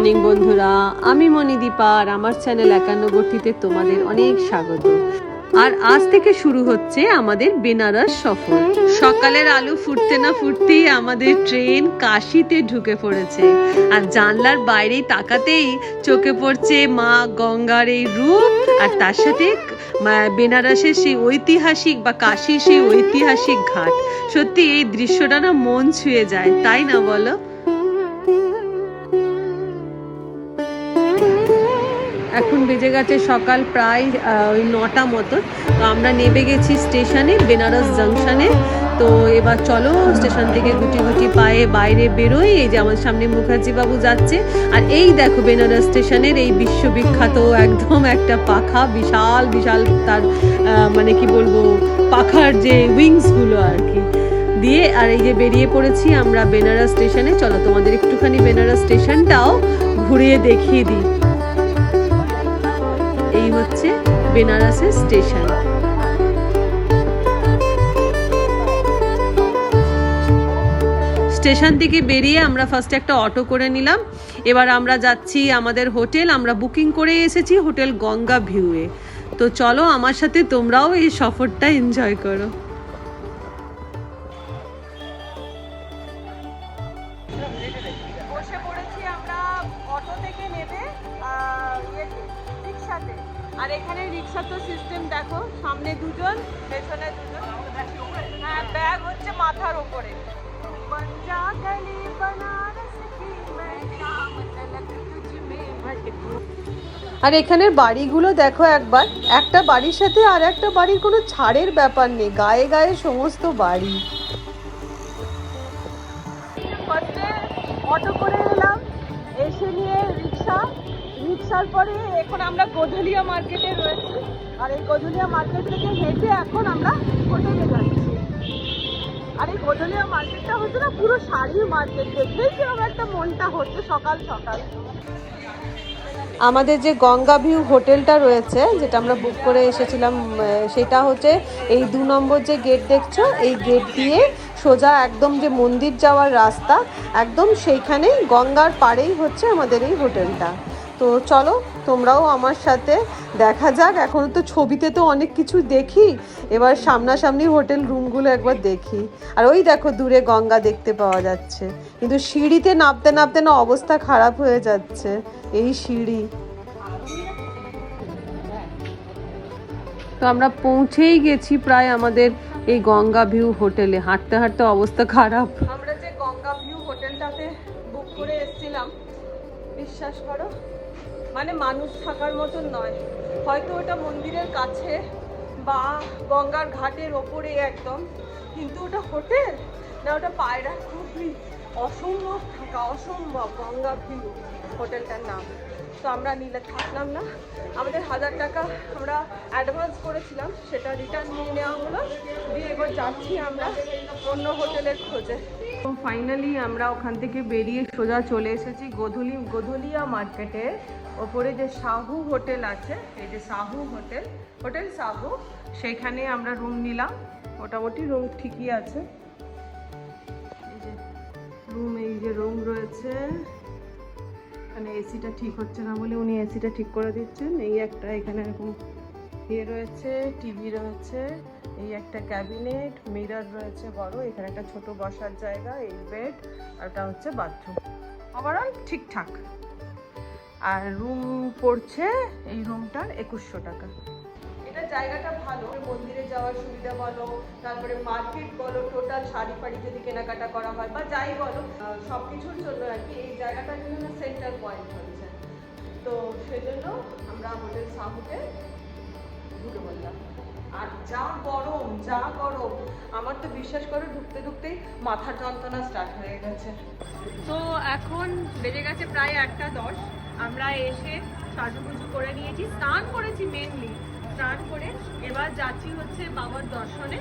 Morning বন্ধুরা, আমি মণিদীপা আর আমার চ্যানেল 51 গতিতে তোমাদের অনেক স্বাগত। আর আজ থেকে শুরু হচ্ছে আমাদের বেনারস সফর। সকালের আলো ফুটতে না ফুটতেই আমাদের ট্রেন কাশিতে ঢুকে পড়েছে। আর জানলার বাইরে তাকাতেই চোখে পড়ছে মা গঙ্গার এই রূপ, আর তার সাথে বেনারসের সেই ঐতিহাসিক বা কাশীর সেই ঐতিহাসিক ঘাট। সত্যি এই দৃশ্যটা না মন ছুঁয়ে যায়, তাই না বলো? এখন বেজে গেছে সকাল প্রায় ওই 9টা মতো। তো আমরা নেমে গেছি স্টেশনে, বেনারস জাংশনে। তো এবার চলো স্টেশন থেকে গুটি গুটি পায়ে বাইরে বেরোই। এই যে আমার সামনে মুখার্জি বাবু যাচ্ছে, আর এই দেখো বেনারস স্টেশনের এই বিশ্ববিখ্যাত একদম একটা পাখা, বিশাল বিশাল তার মানে কি বলবো, পাখার যে উইংসগুলো আর কি দিয়ে। আর এই যে বেরিয়ে পড়েছি আমরা বেনারস স্টেশনে। চলো তোমাদের একটুখানি বেনারস স্টেশনটাও ঘুরিয়ে দেখিয়ে দিই। এই হচ্ছে বেনারসের স্টেশন। স্টেশন থেকে বেরিয়ে আমরা ফার্স্টে একটা অটো করে নিলাম। এবার আমরা যাচ্ছি আমাদের হোটেল। আমরা বুকিং করে এসেছি হোটেল গঙ্গা ভিউয়ে। তো চলো আমার সাথে তোমরাও এই সফরটা এনজয় করো। বসে পড়েছি আমরা অটো থেকে নেবে রিক্সাতে। আর এখানে রিক্সা তো সিস্টেম দেখো, সামনে দুজন পেছনে দুজন। হ্যাঁ, ব্যাগ হচ্ছে মাথার ওপরে। আর এখানের বাড়িগুলো দেখো একবার, একটা বাড়ির সাথে আর একটা বাড়ির কোনো ছাড়ের ব্যাপার নেই, গায়ে গায়ে সমস্ত বাড়ি। অটো করে এলাম, এসে নিয়ে রিক্সার পরে এখন আমরা গোধুলিয়া মার্কেটে রয়েছি। আর এই গোধুলিয়া মার্কেট থেকে হেঁটে এখন আমরা হোটেলে যাচ্ছি। আর এই গোধুলিয়া মার্কেটটা হচ্ছে না পুরো শাড়ির মার্কেট, দেখলেই কিরকম একটা মনটা হচ্ছে সকাল সকাল। আমাদের যে গঙ্গা ভিউ হোটেলটা রয়েছে, যেটা আমরা বুক করে এসেছিলাম, সেটা হচ্ছে এই 2 নম্বর যে গেট দেখছো, এই গেট দিয়ে সোজা একদম যে মন্দির যাওয়ার রাস্তা, একদম সেইখানেই গঙ্গার পাড়েই হচ্ছে আমাদের এই হোটেলটা। তো চলো তোমরাও আমার সাথে দেখা যাক। এখন তো ছবিতে তো অনেক কিছু দেখি, এবার সামনাসামনি হোটেল রুমগুলো একবার দেখি। আর ওই দেখো দূরে গঙ্গা দেখতে পাওয়া যাচ্ছে, কিন্তু সিঁড়িতে নামতে নামতে না অবস্থা খারাপ হয়ে যাচ্ছে এই সিঁড়ি। তো আমরা পৌঁছেই গেছি প্রায় আমাদের এই গঙ্গা ভিউ হোটেলে। হাঁটতে হাঁটতে অবস্থা খারাপ। আমরা যে গঙ্গা ভিউ হোটেলটাতে বুক করে এসেছিলাম, বিশ্বাস করো মানে মানুষ থাকার মতন নয়। হয়তো ওটা মন্দিরের কাছে বা গঙ্গার ঘাটের ওপরে একদম, কিন্তু ওটা হোটেল না, ওটা পায়রা খুবই অসম্ভব থাকা, অসম্ভব। গঙ্গা ভিউ হোটেলটার নাম। তো আমরা নিলে থাকলাম না, আমাদের 1000 টাকা আমরা অ্যাডভান্স করেছিলাম, সেটা রিটার্ন নিয়ে নেওয়া হলো। দিয়ে এবার যাচ্ছি আমরা অন্য হোটেলের খোঁজে। তো ফাইনালি আমরা ওখান থেকে বেরিয়ে সোজা চলে এসেছি গোধুলিয়া মার্কেটের ওপরে যে সাহু হোটেল আছে, এই যে সাহু হোটেল সাহু, সেইখানে আমরা রুম নিলাম। মোটামুটি রুম ঠিকই আছে। এই যে রুম রয়েছে, এখানে এসিটা ঠিক হচ্ছে না বলে উনি এসিটা ঠিক করে দিচ্ছেন। এই একটা এখানে এরকম ইয়ে রয়েছে, টিভি রয়েছে, এই একটা ক্যাবিনেট, মিরর রয়েছে বড়, এখানে একটা ছোট বসার জায়গা, এই বেড, আর এটা হচ্ছে বাথরুম। ওভারঅল ঠিকঠাক। আর রুম পড়ছে এই রুমটার 2100 টাকা। এটা জায়গাটা ভালো, মন্দিরে যাওয়ার সুবিধা বলো, তারপরে মার্কেট বলো, টোটাল শাড়ি ফাড়ি যদি কেনাকাটা করা হয় বা যাই বলো, সব কিছুর জন্য আর কি এই জায়গাটার জন্য সেন্টার পয়েন্ট হচ্ছে। তো সেজন্য আমরা হোটেল সাহুতে ঢুকে বললাম। আর যা গরম, আমার তো বিশ্বাস করো ঢুকতে ঢুকতেই মাথার যন্ত্রণা স্টার্ট হয়ে গেছে। তো এখন বেজে গেছে প্রায় 1:10। আমরা এসে সাজুগুজু করে নিয়েছি, স্নান করেছি মেনলি। স্নান করে এবার যাচ্ছি হচ্ছে বাবার দর্শনে।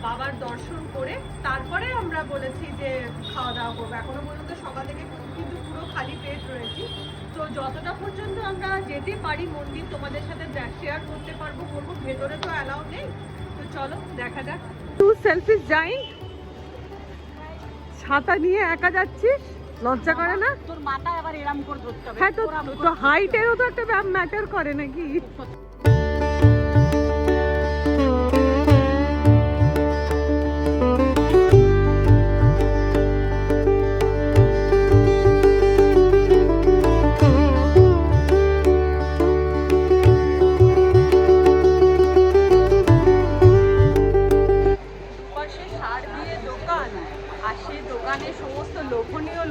বাবার দর্শন করে তারপরে আমরা বলেছি যে খাওয়া দাওয়া করবো। এখনো পর্যন্ত সকাল থেকে কিন্তু পুরো খালি পেট রয়েছি। তো যতটা পর্যন্ত আমরা যেতে পারি মন্দির তোমাদের সাথে শেয়ার করতে পারবো করবো, ভেতরে তো অ্যালাউ নেই। তো চলো দেখা যাক। 2 সেলফিস যাই, ছাতা নিয়ে একা যাচ্ছিস? লজ্জা করে না? তোর মাথা এবার এরম করে ধরতে হবে। হ্যাঁ, তো হাইটেরও তো একটা ম্যাটার করে নাকি? সমস্ত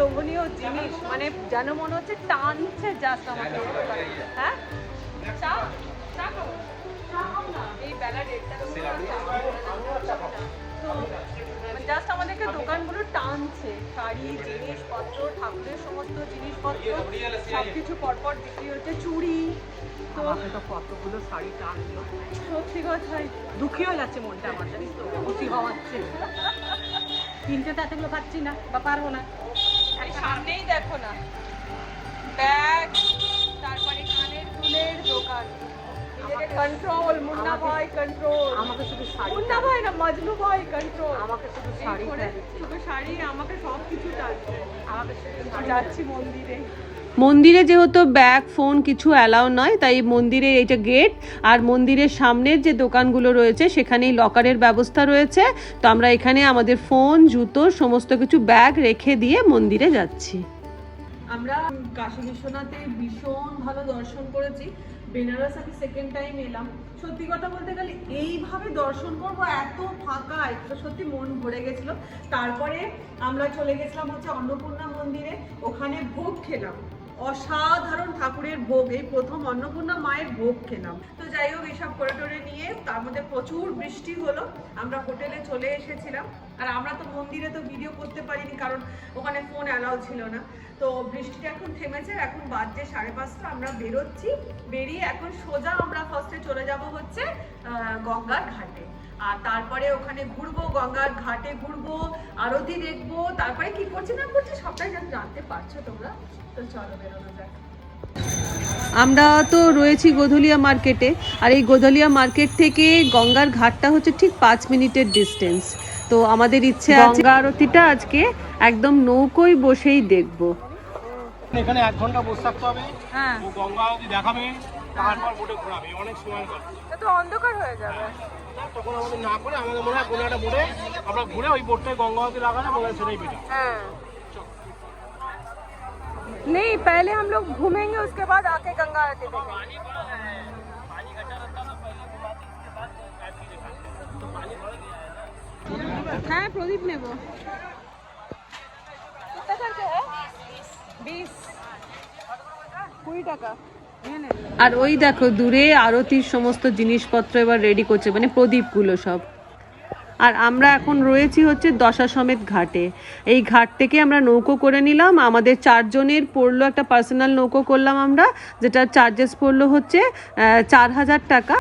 লোভনীয় জিনিস, মানে যেন মনে হচ্ছে টানছে জাস্ট আমাকে। হ্যাঁ, এই বেলা জাস্ট আমাদেরকে দোকানগুলো টানছে, শাড়ি, জিনিসপত্র, ঠাকুরের সমস্ত জিনিসপত্র সবকিছু পরপর বিক্রি হচ্ছে, চুড়ি। তো কতগুলো শাড়ি টানলো, সত্যি কথাই দুঃখী হয়ে যাচ্ছে মনটা আমার, জানিস তো, খুশি হওয়াচ্ছে। কিনতে তো এতগুলো পাচ্ছি না বা পারবো না। সামনেই দেখো না ব্যাগ, তারপরে কানের দুলের দোকান। কন্ট্রোল, মুন্না ভাই কন্ট্রোল। আমাকে শুধু শাড়ি, মুন্না ভাই না, মজনু ভাই কন্ট্রোল। আমাকে শুধু শাড়ি, শুধু শাড়ি, আমাকে সব কিছু টানছে। আমাকে যাচ্ছি মন্দিরে যেহেতু ব্যাগ ফোন কিছু অ্যালাউ নয়, তাই মন্দিরের এইটা গেট, আর মন্দিরের সামনের যে দোকানগুলো রয়েছে সেখানেই লকারের ব্যবস্থা রয়েছে। তো আমরা এখানে আমাদের ফোন, জুতো, সমস্ত কিছু ব্যাগ রেখে দিয়ে মন্দিরে যাচ্ছি। আমরা কাশী বিশ্বনাথে ভীষণ ভালো দর্শন করেছি। বেনারস আমি সেকেন্ড টাইম এলাম। সত্যি কথা বলতে গেলে এইভাবে দর্শন করবো এত ফাঁকায়, সত্যি মন ভরে গেছিল। তারপরে আমরা চলে গেছিলাম হচ্ছে অন্নপূর্ণা মন্দিরে, ওখানে ভোগ খেলাম, অসাধারণ ঠাকুরের ভোগ, এই প্রথম অন্নপূর্ণা মায়ের ভোগ খেলাম। তো যাই হোক, এইসব করে টোরে নিয়ে তার মধ্যে প্রচুর বৃষ্টি হলো, আমরা হোটেলে চলে এসেছিলাম। আর আমরা তো মন্দিরে তো ভিডিও করতে পারিনি, কারণ ওখানে ফোন অ্যালাউ ছিল না। তো বৃষ্টিটা এখন থেমেছে, এখন বাজছে 5:30। আমরা বেরোচ্ছি, বেরিয়ে এখন সোজা আমরা ফার্স্টে চলে যাব হচ্ছে গঙ্গার ঘাটে, আর তারপরে ওখানে ঘুরবো, গঙ্গার ঘাটে ঘুরবো, আরতি দেখবো, তারপরে কি করছি না করছি সবটাই জানতে পারছো তোমরা। তো চলো বেরোনো যাক। আমরা তো রয়েছি গোধলিয়া মার্কেটে, আর এই গোধলিয়া মার্কেট থেকে গঙ্গার ঘাটটা হচ্ছে ঠিক 5 মিনিটের ডিস্টেন্স। তো আমাদের ইচ্ছে আছে গঙ্গা আরতিটা আজকে একদম নৌকোয় বসেই দেখবো। এখানে 1 ঘন্টা বসে থাকতে হবে। হ্যাঁ, ও গঙ্গা আরতি দেখাবে, তারপর বোটে ঘোরাবে, অনেক সময় লাগে। তো অন্ধকার হয়ে যাবে, তখন আমাদের না করে আমাদের মনে হয় কোনো একটা বোটে আমরা ঘুরে ওই বোটটায় গঙ্গা आरती लगाना बोला সেটাই बेटा। हाँ नहीं, पहले हम लोग घूमेंगे, उसके बाद आके गंगा आरती देखेंगे। हाँ प्रदीप ने वो कितना करके है 20 20 টাকা। আর ওই দেখো দূরে আরতির সমস্ত জিনিসপত্র এবার রেডি করছে, মানে প্রদীপগুলো সব। আর আমরা এখন রয়েছি হচ্ছে দশাসমেত ঘাটে। এই ঘাট থেকে আমরা নৌকো করে নিলাম, আমাদের 4 জনের পড়লো, একটা পার্সোনাল নৌকো করলাম আমরা, যেটা চার্জেস পড়লো হচ্ছে 4000 টাকা।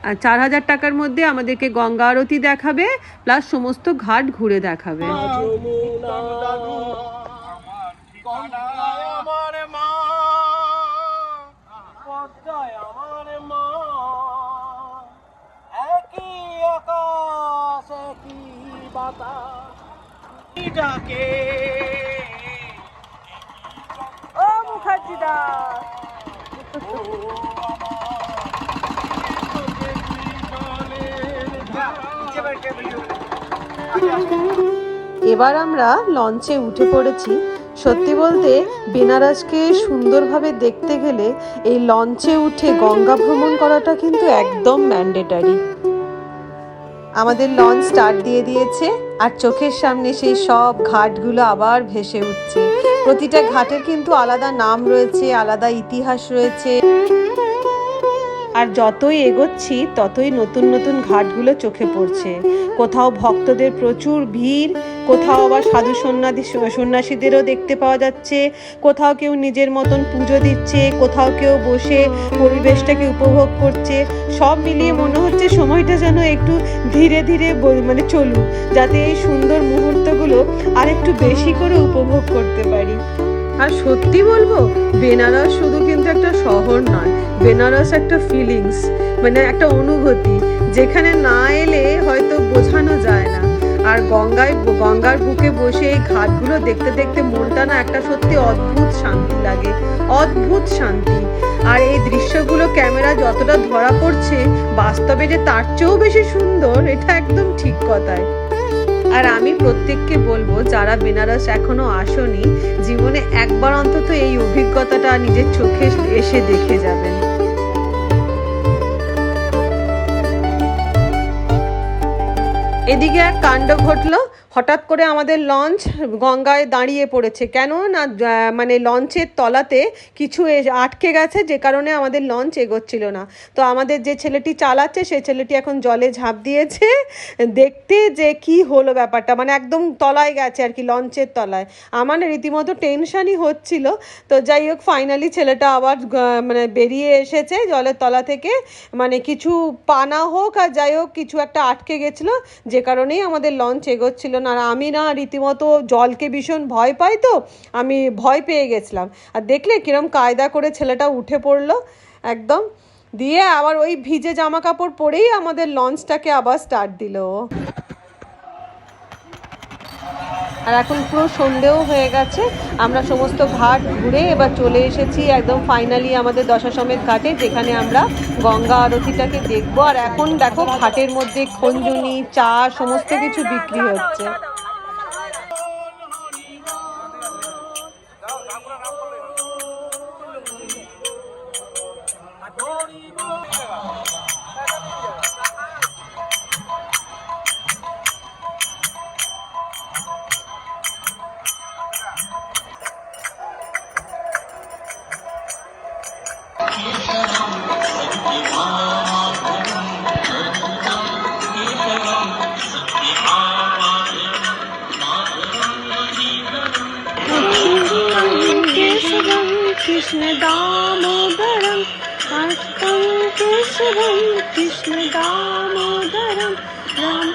আর 4000 টাকার মধ্যে আমাদেরকে গঙ্গা আরতি দেখাবে, প্লাস সমস্ত ঘাট ঘুরে দেখাবে। ও মুখার্জিদা, এবার আমরা লঞ্চে উঠে পড়েছি। সত্যি বলতে বেনারসকে সুন্দরভাবে দেখতে গেলে এই লঞ্চে উঠে গঙ্গা ভ্রমণ করাটা কিন্তু একদম ম্যান্ডেটারি। আমাদের লঞ্চ স্টার্ট দিয়ে দিয়েছে, আর চোখের সামনে সেই সব ঘাটগুলো আবার ভেসে উঠছে। প্রতিটা ঘাটের কিন্তু আলাদা নাম রয়েছে, আলাদা ইতিহাস রয়েছে। আর যতই এগোচ্ছি ততই নতুন নতুন ঘাটগুলো চোখে পড়ছে। কোথাও ভক্তদের প্রচুর ভিড়, কোথাও আবার সাধু সন্ন্যাসীদেরও দেখতে পাওয়া যাচ্ছে, কোথাও কেউ নিজের মতন পুজো দিচ্ছে, কোথাও কেউ বসে পরিবেশটাকে উপভোগ করছে। সব মিলিয়ে মনে হচ্ছে সময়টা যেন একটু ধীরে ধীরে মানে চলুক, যাতে এই সুন্দর মুহূর্তগুলো আর একটু বেশি করে উপভোগ করতে পারি। আর সত্যি বলবো, বেনারস শুধু কিন্তু একটা শহর নয়, বেনারস একটা ফিলিংস, মানে একটা অনুভূতি, যেখানে না এলে হয়তো বোঝানো যায় না। আর গঙ্গার বুকে বসে এই ঘাটগুলো দেখতে দেখতে মনটা না একটা সত্যি অদ্ভুত শান্তি লাগে, অদ্ভুত শান্তি। আর এই দৃশ্যগুলো ক্যামেরা যতটা ধরা পড়ছে বাস্তবে যে তার চেয়েও বেশি সুন্দর, এটা একদম ঠিক কথায়। আর আমি প্রত্যেককে বলবো যারা বেনারস এখনো আসোনি, জীবনে একবার অন্তত এই অভিজ্ঞতাটা নিজের চোখে এসে দেখে যাবেন। এদিকে এক কাণ্ড ঘটলো, হঠাৎ করে আমাদের লঞ্চ গঙ্গায় দাঁড়িয়ে পড়েছে। কেন না মানে লঞ্চের তলাতে কিছু আটকে গেছে, যে কারণে আমাদের লঞ্চ এগোচ্ছিল না। তো আমাদের যে ছেলেটি চালাচ্ছে সেই ছেলেটি এখন জলে ঝাঁপ দিয়েছে দেখতে যে কি হলো ব্যাপারটা, মানে একদম তলায় গেছে আর কি, লঞ্চের তলায়। আমার রীতিমতো টেনশনই হচ্ছিল। তো যাই হোক, ফাইনালি ছেলেটা আবার মানে বেরিয়ে এসেছে জলের তলা থেকে, মানে কিছু পানা হোক আর যাই হোক কিছু একটা আটকে গেছিলো, যে কারণেই আমাদের লঞ্চ এগোচ্ছিল না। আর আমি না রীতিমতো জলকে ভীষণ ভয় পাই, তো আমি ভয় পেয়ে গেছিলাম। আর দেখলে কিরম কায়দা করে ছেলেটা উঠে পড়লো একদম, দিয়ে আবার ওই ভিজে জামা কাপড় পরেই আমাদের লঞ্চটাকে আবার স্টার্ট দিল। আর এখন পুরো সন্ধেও হয়ে গেছে, আমরা সমস্ত ঘাট ঘুরে এবার চলে এসেছি একদম ফাইনালি আমাদের দশাশ্বমেধ ঘাটে, যেখানে আমরা গঙ্গা আরতিটাকে দেখবো। আর এখন দেখো ঘাটের মধ্যে খঞ্জনি, চা সমস্ত কিছু বিক্রি হচ্ছে। কৃষ্ণ দামোদরম আষ্টম কেশবম কৃষ্ণ দামোদরম রাম।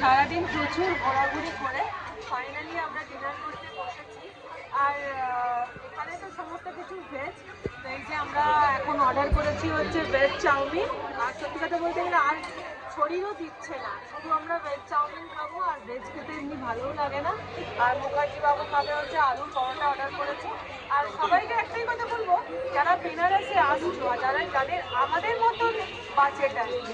সারাদিন প্রচুর ঘোরাঘুরি করে ফাইনালি আমরা ডিনার করতে বসেছি। আর এখানে তো সমস্ত কিছু ভেজ, তো এই যে আমরা এখন অর্ডার করেছি হচ্ছে ভেজ চাউমিন। আর সত্যি কথা বলতে গেলে আর শরীরও দিচ্ছে না, শুধু আমরা ভেজ চাউমিন খাবো, আর ভেজ খেতে এমনি ভালোও লাগে না। আর মুখার্জি বাবু খাবে হচ্ছে আলু পরোটা অর্ডার করেছি। আর সবাইকে একটাই কথা বলবো, যারা বেনারসে আসছো আর যাদের আমাদের মতন বাজেট আসছে,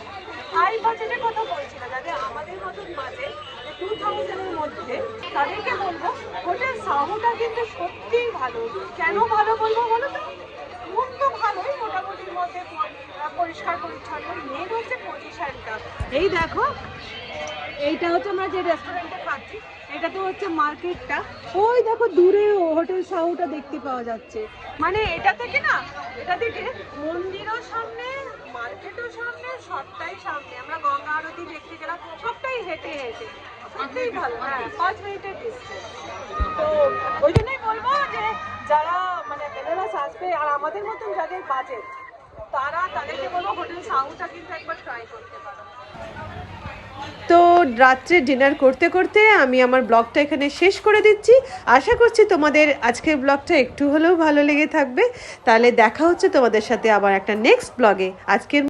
হাই বাজেটের কথা বলছি না, যাদের আমাদের মতন বাজেট 2000-এর মধ্যে, তাদেরকে বলবো হোটেল সাহুটা কিন্তু সত্যিই ভালো। কেন ভালো বলবো বলো তো? রুম তো ভালোই, মোটামুটির মধ্যে পরিষ্কার পরিচ্ছন্ন, মেন হচ্ছে পজিশনটা। এই দেখো, এইটা হচ্ছে আমরা যে রেস্টুরেন্টে খাচ্ছি, এটা তো হচ্ছে মার্কেটটা, ওই দেখো দূরে হোটেল সাহুটা দেখতে পাওয়া যাচ্ছে। মানে এটা থেকে না, এটা থেকে মন্দিরও সামনে, মার্কেটও সামনে, সবটাই সামনে। আমরা গঙ্গা আরতি দেখতে গেলাম, সবটাই হেঁটে হেঁটে, সত্যিই ভালো। হ্যাঁ, 5 মিনিটের ডিস্টেন্স। তো ওই জন্যই বলবো যে যারা মানে বেনারস আসবে আর আমাদের মতন যাদের বাজেট, তাদেরকে বলবো হোটেল সাহুটা কিন্তু একবার ট্রাই করতে পারো। তো রাত্রে ডিনার করতে করতে আমি আমার ব্লগটা এখানে শেষ করে দিচ্ছি। আশা করছি তোমাদের আজকের ব্লগটা একটু হলেও ভালো লেগে থাকবে। তাহলে দেখা হচ্ছে তোমাদের সাথে আবার একটা নেক্সট ব্লগে। আজকের